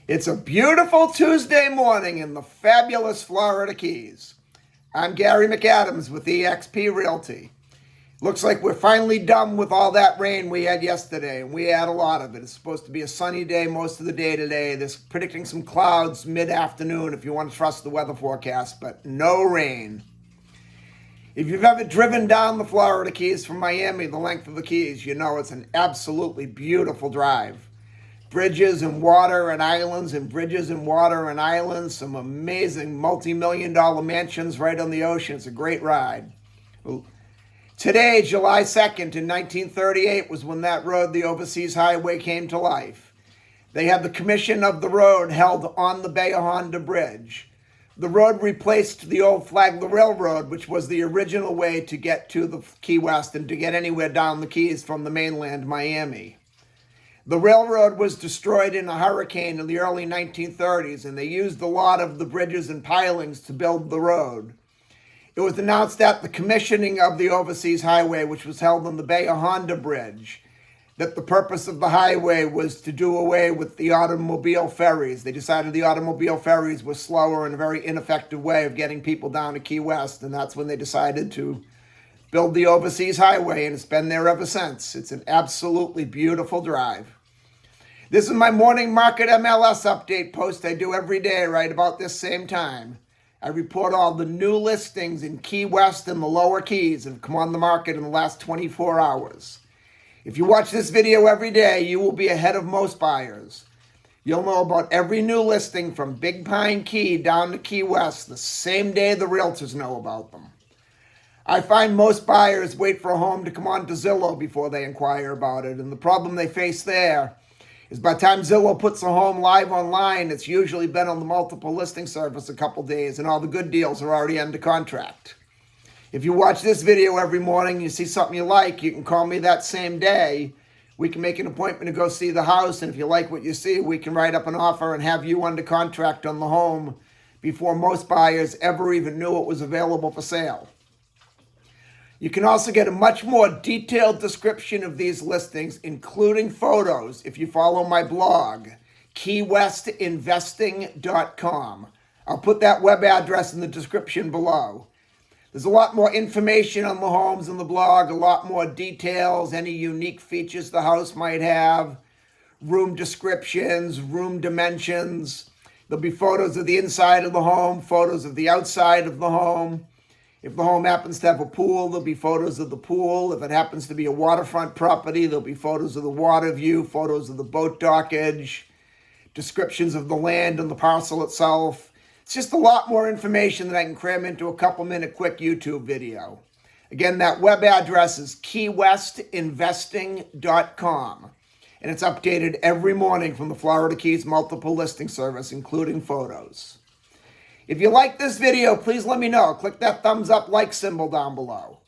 It's a beautiful Tuesday morning in the fabulous Florida Keys. I'm Gary McAdams with eXp Realty. Looks like we're finally done with all that rain we had yesterday, and we had a lot of it. It's supposed to be a sunny day most of the day today. They're predicting some clouds mid-afternoon if you want to trust the weather forecast, but no rain. If you've ever driven down the Florida Keys from Miami, the length of the Keys, you know it's an absolutely beautiful drive. Bridges and water and islands and bridges and water and islands, some amazing multi-million-dollar mansions right on the ocean. It's a great ride. Today, July 2nd in 1938 was when that road, the Overseas Highway, came to life. They had the commission of the road held on the Bay of Honda Bridge. The road replaced the old Flagler Railroad, which was the original way to get to the Key West and to get anywhere down the Keys from the mainland, Miami. The railroad was destroyed in a hurricane in the early 1930s, and they used a lot of the bridges and pilings to build the road. It was announced at the commissioning of the Overseas Highway, which was held on the Bay of Honda Bridge, that the purpose of the highway was to do away with the automobile ferries. They decided the automobile ferries were slower and a very ineffective way of getting people down to Key West, and that's when they decided to build the Overseas Highway, and it's been there ever since. It's an absolutely beautiful drive. This is my morning market MLS update post I do every day right about this same time. I report all the new listings in Key West and the lower Keys that have come on the market in the last 24 hours. If you watch this video every day, you will be ahead of most buyers. You'll know about every new listing from Big Pine Key down to Key West the same day the realtors know about them. I find most buyers wait for a home to come on to Zillow before they inquire about it, and the problem they face there is by the time Zillow puts a home live online, it's usually been on the multiple listing service a couple days, and all the good deals are already under contract. If you watch this video every morning, you see something you like, you can call me that same day. We can make an appointment to go see the house, and if you like what you see, we can write up an offer and have you under contract on the home before most buyers ever even knew it was available for sale. You can also get a much more detailed description of these listings, including photos, if you follow my blog, keywestinvesting.com. I'll put that web address in the description below. There's a lot more information on the homes in the blog, a lot more details, any unique features the house might have, room descriptions, room dimensions. There'll be photos of the inside of the home, photos of the outside of the home. If the home happens to have a pool, there'll be photos of the pool. If it happens to be a waterfront property, there'll be photos of the water view, photos of the boat dockage, descriptions of the land and the parcel itself. It's just a lot more information that I can cram into a couple-minute quick YouTube video. Again, that web address is keywestinvesting.com, and it's updated every morning from the Florida Keys multiple listing service, including photos. If you like this video, please let me know. Click that thumbs up like symbol down below.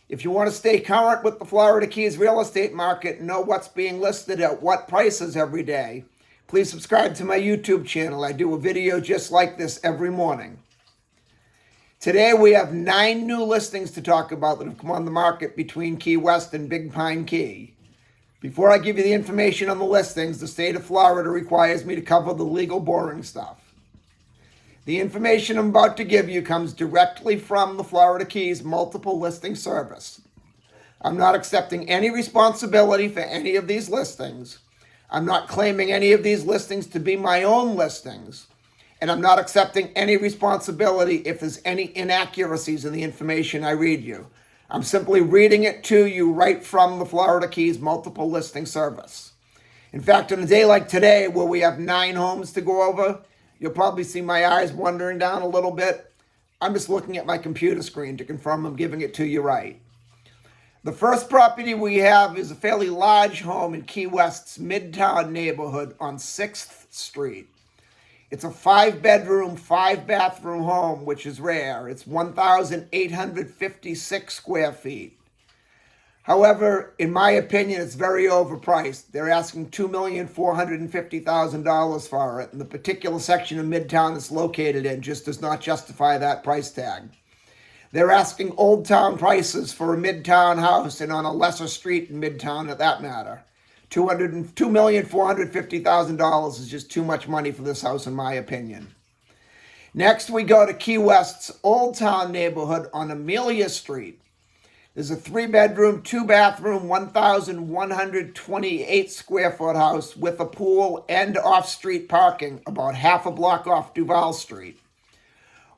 If you want to stay current with the Florida Keys real estate market and know what's being listed at what prices every day, please subscribe to my YouTube channel. I do a video just like this every morning. Today we have 9 new listings to talk about that have come on the market between Key West and Big Pine Key. Before I give you the information on the listings, the state of Florida requires me to cover the legal boring stuff. The information I'm about to give you comes directly from the Florida Keys multiple listing service. I'm not accepting any responsibility for any of these listings. I'm not claiming any of these listings to be my own listings. And I'm not accepting any responsibility if there's any inaccuracies in the information I read you. I'm simply reading it to you right from the Florida Keys multiple listing service. In fact, on a day like today where we have 9 homes to go over, you'll probably see my eyes wandering down a little bit. I'm just looking at my computer screen to confirm I'm giving it to you right. The first property we have is a fairly large home in Key West's Midtown neighborhood on 6th Street. It's a 5-bedroom, 5-bathroom home, which is rare. It's 1,856 square feet. However, in my opinion, it's very overpriced. They're asking $2,450,000 for it, and the particular section of Midtown it's located in just does not justify that price tag. They're asking Old Town prices for a Midtown house and on a lesser street in Midtown at that matter. $2,450,000 is just too much money for this house, in my opinion. Next, we go to Key West's Old Town neighborhood on Amelia Street. There's a 3-bedroom, 2-bathroom, 1,128 square foot house with a pool and off-street parking about half a block off Duval Street.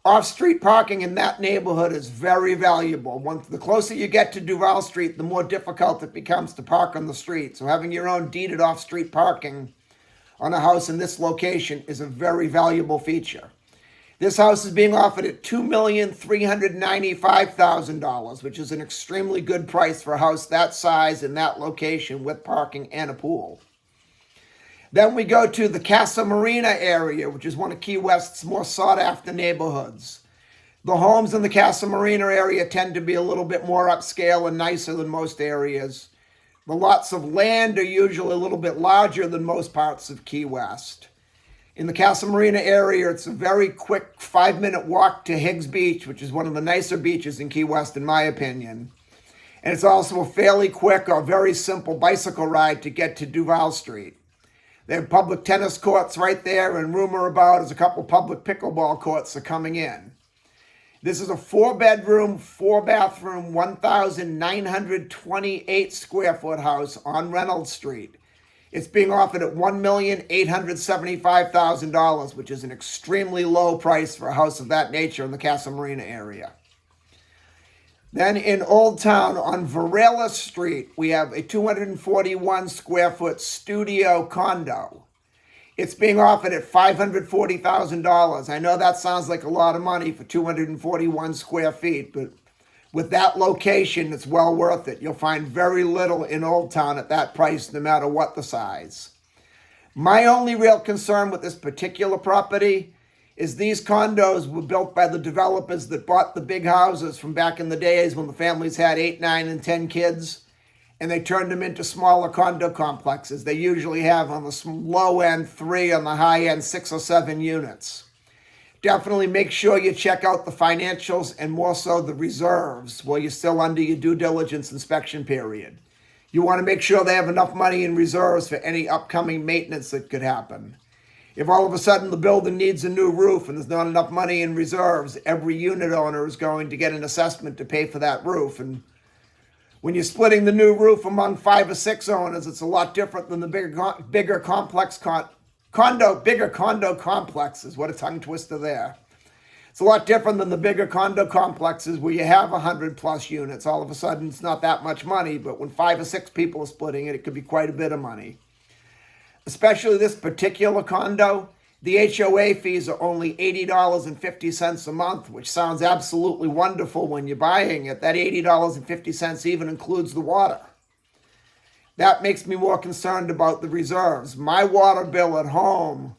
Off-street parking in that neighborhood is very valuable. The closer you get to Duval Street, the more difficult it becomes to park on the street. So having your own deeded off-street parking on a house in this location is a very valuable feature. This house is being offered at $2,395,000, which is an extremely good price for a house that size in that location with parking and a pool. Then we go to the Casa Marina area, which is one of Key West's more sought-after neighborhoods. The homes in the Casa Marina area tend to be a little bit more upscale and nicer than most areas. The lots of land are usually a little bit larger than most parts of Key West. In the Casa Marina area, it's a very quick 5-minute walk to Higgs Beach, which is one of the nicer beaches in Key West, in my opinion. And it's also a fairly quick or very simple bicycle ride to get to Duval Street. They have public tennis courts right there, and rumor about is a couple public pickleball courts are coming in. This is a 4-bedroom, 4-bathroom, 1,928 square foot house on Reynolds Street. It's being offered at $1,875,000, which is an extremely low price for a house of that nature in the Casa Marina area. Then in Old Town on Varela Street, we have a 241 square foot studio condo. It's being offered at $540,000. I know that sounds like a lot of money for 241 square feet, but with that location, it's well worth it. You'll find very little in Old Town at that price, no matter what the size. My only real concern with this particular property is these condos were built by the developers that bought the big houses from back in the days when the families had 8, 9, and 10 kids, and they turned them into smaller condo complexes. They usually have on the low end 3, on the high end 6 or 7 units. Definitely make sure you check out the financials and more so the reserves while you're still under your due diligence inspection period. You want to make sure they have enough money in reserves for any upcoming maintenance that could happen. If all of a sudden the building needs a new roof and there's not enough money in reserves, every unit owner is going to get an assessment to pay for that roof. And when you're splitting the new roof among 5 or 6 owners, it's a lot different than the bigger condo complexes. What a tongue twister there. It's a lot different than the bigger condo complexes where you have 100 plus units. All of a sudden it's not that much money, but when 5 or 6 people are splitting it, it could be quite a bit of money. Especially this particular condo, the HOA fees are only $80.50 a month, which sounds absolutely wonderful when you're buying it. That $80.50 even includes the water. That makes me more concerned about the reserves. My water bill at home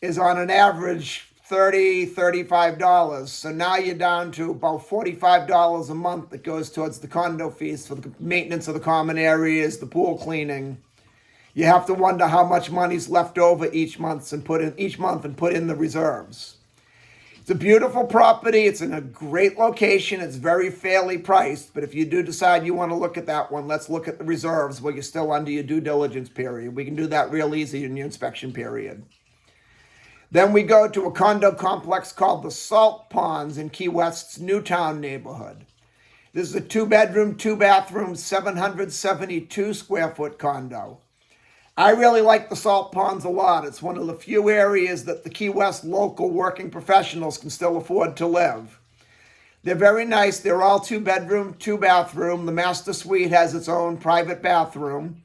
is on an average $30, $35. So now you're down to about $45 a month that goes towards the condo fees for the maintenance of the common areas, the pool cleaning. You have to wonder how much money's left over each month and put in the reserves. It's a beautiful property. It's in a great location. It's very fairly priced. But if you do decide you want to look at that one, let's look at the reserves while you're still under your due diligence period. We can do that real easy in your inspection period. Then we go to a condo complex called the Salt Ponds in Key West's Newtown neighborhood. This is a 2-bedroom, 2-bathroom, 772 square foot condo. I really like the Salt Ponds a lot. It's one of the few areas that the Key West local working professionals can still afford to live. They're very nice. They're all 2-bedroom, 2-bathroom. The master suite has its own private bathroom.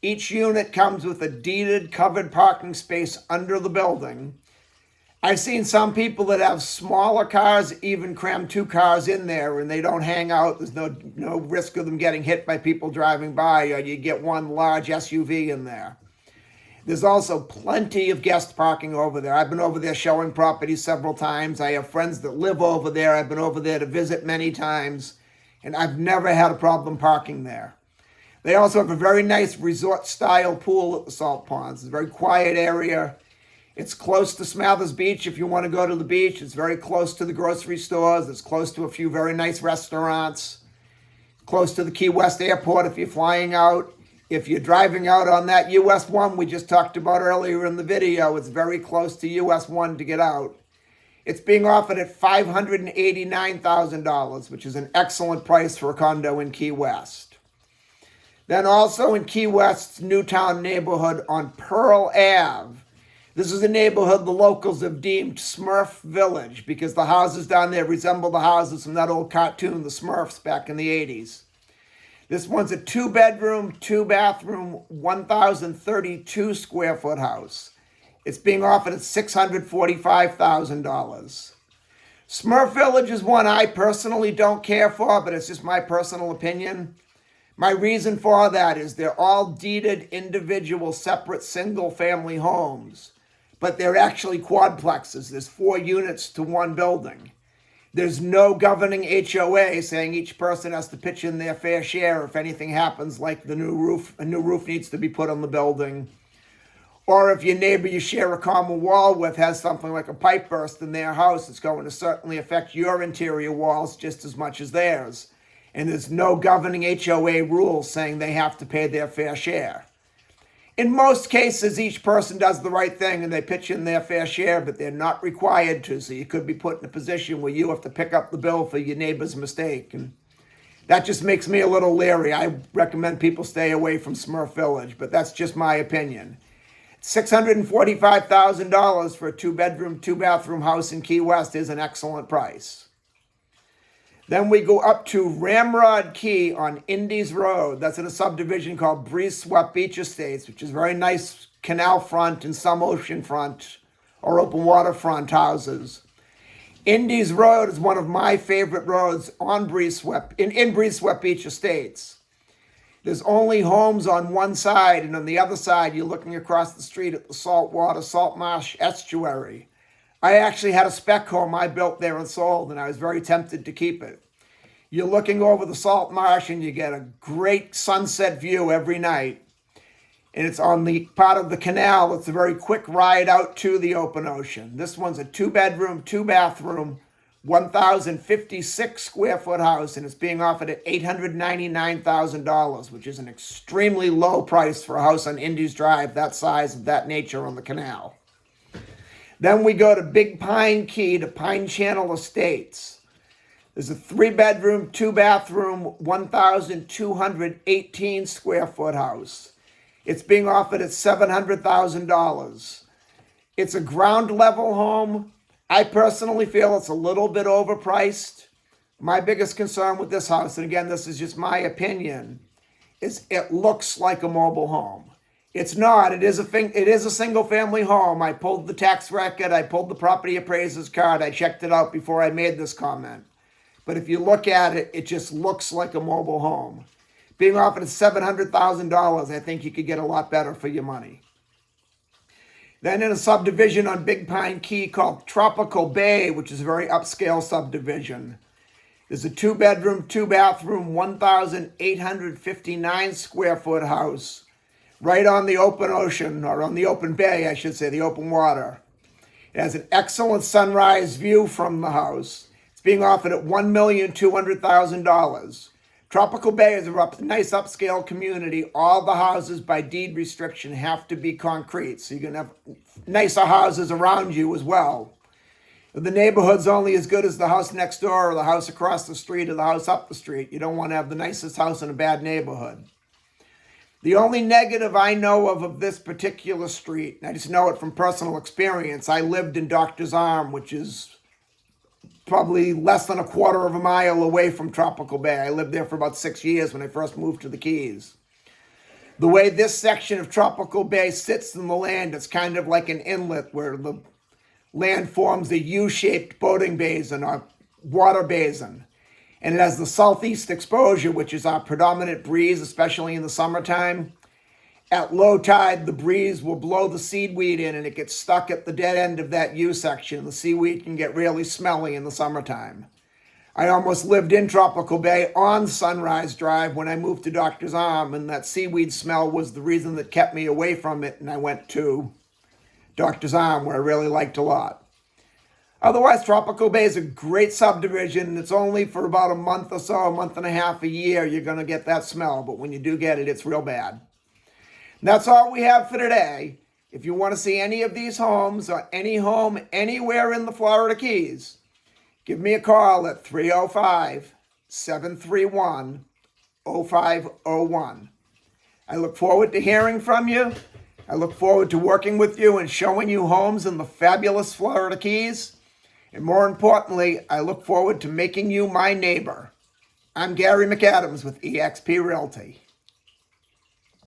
Each unit comes with a deeded covered parking space under the building. I've seen some people that have smaller cars even cram 2 cars in there and they don't hang out. There's no risk of them getting hit by people driving by, or you get one large SUV in there. There's also plenty of guest parking over there. I've been over there showing properties several times. I have friends that live over there. I've been over there to visit many times, and I've never had a problem parking there. They also have a very nice resort-style pool at the Salt Ponds. It's a very quiet area. It's close to Smathers Beach if you want to go to the beach. It's very close to the grocery stores. It's close to a few very nice restaurants. Close to the Key West Airport if you're flying out. If you're driving out on that US 1 we just talked about earlier in the video, it's very close to US 1 to get out. It's being offered at $589,000, which is an excellent price for a condo in Key West. Then also in Key West's Newtown neighborhood on Pearl Ave. This is a neighborhood the locals have deemed Smurf Village because the houses down there resemble the houses from that old cartoon, the Smurfs, back in the 80s. This one's a 2-bedroom, 2-bathroom, 1,032 square foot house. It's being offered at $645,000. Smurf Village is one I personally don't care for, but it's just my personal opinion. My reason for that is they're all deeded individual separate single-family homes, but they're actually quadplexes. There's 4 units to one building. There's no governing HOA saying each person has to pitch in their fair share if anything happens, like a new roof needs to be put on the building. Or if your neighbor you share a common wall with has something like a pipe burst in their house, it's going to certainly affect your interior walls just as much as theirs. And there's no governing HOA rules saying they have to pay their fair share. In most cases, each person does the right thing and they pitch in their fair share, but they're not required to. So you could be put in a position where you have to pick up the bill for your neighbor's mistake. And that just makes me a little leery. I recommend people stay away from Smurf Village, but that's just my opinion. $645,000 for a 2-bedroom, 2-bathroom house in Key West is an excellent price. Then we go up to Ramrod Key on Indies Road. That's in a subdivision called Breeze Swept Beach Estates, which is very nice canal front and some ocean front or open waterfront houses. Indies Road is one of my favorite roads on Breeze Swept, in Breeze Swept Beach Estates. There's only homes on one side, and on the other side, you're looking across the street at the saltwater salt marsh estuary. I actually had a spec home I built there and sold, and I was very tempted to keep it. You're looking over the salt marsh, and you get a great sunset view every night. And it's on the part of the canal. It's a very quick ride out to the open ocean. This one's a 2-bedroom, 2-bathroom, 1,056 square foot house, and it's being offered at $899,000, which is an extremely low price for a house on Indies Drive that size, of that nature on the canal. Then we go to Big Pine Key to Pine Channel Estates. There's a 3-bedroom, 2-bathroom, 1,218 square foot house. It's being offered at $700,000. It's a ground level home. I personally feel it's a little bit overpriced. My biggest concern with this house, and again, this is just my opinion, is it looks like a mobile home. It's not. It is a single-family home. I pulled the tax record. I pulled the property appraiser's card. I checked it out before I made this comment. But if you look at it, it just looks like a mobile home. Being offered at $700,000, I think you could get a lot better for your money. Then in a subdivision on Big Pine Key called Tropical Bay, which is a very upscale subdivision. There's a 2-bedroom, 2-bathroom, 1,859 square foot house right on the open ocean, or on the open bay, I should say, the open water. It has an excellent sunrise view from the house. It's being offered at $1,200,000. Tropical Bay is a nice upscale community. All the houses by deed restriction have to be concrete, so you're going to have nicer houses around you as well. The neighborhood's only as good as the house next door or the house across the street or the house up the street. You don't want to have the nicest house in a bad neighborhood. The only negative I know of this particular street, and I just know it from personal experience, I lived in Doctor's Arm, which is probably less than a quarter of a mile away from Tropical Bay. I lived there for about 6 years when I first moved to the Keys. The way this section of Tropical Bay sits in the land, it's kind of like an inlet where the land forms a U-shaped boating basin or water basin. And it has the southeast exposure, which is our predominant breeze, especially in the summertime. At low tide, the breeze will blow the seaweed in and it gets stuck at the dead end of that U section. The seaweed can get really smelly in the summertime. I almost lived in Tropical Bay on Sunrise Drive when I moved to Doctor's Arm, and that seaweed smell was the reason that kept me away from it, and I went to Doctor's Arm, where I really liked a lot. Otherwise, Tropical Bay is a great subdivision. It's only for about a month or so, a month and a half, a year, you're going to get that smell, but when you do get it, it's real bad. And that's all we have for today. If you want to see any of these homes or any home anywhere in the Florida Keys, give me a call at 305-731-0501. I look forward to hearing from you. I look forward to working with you and showing you homes in the fabulous Florida Keys. And more importantly, I look forward to making you my neighbor. I'm Gary McAdams with eXp Realty.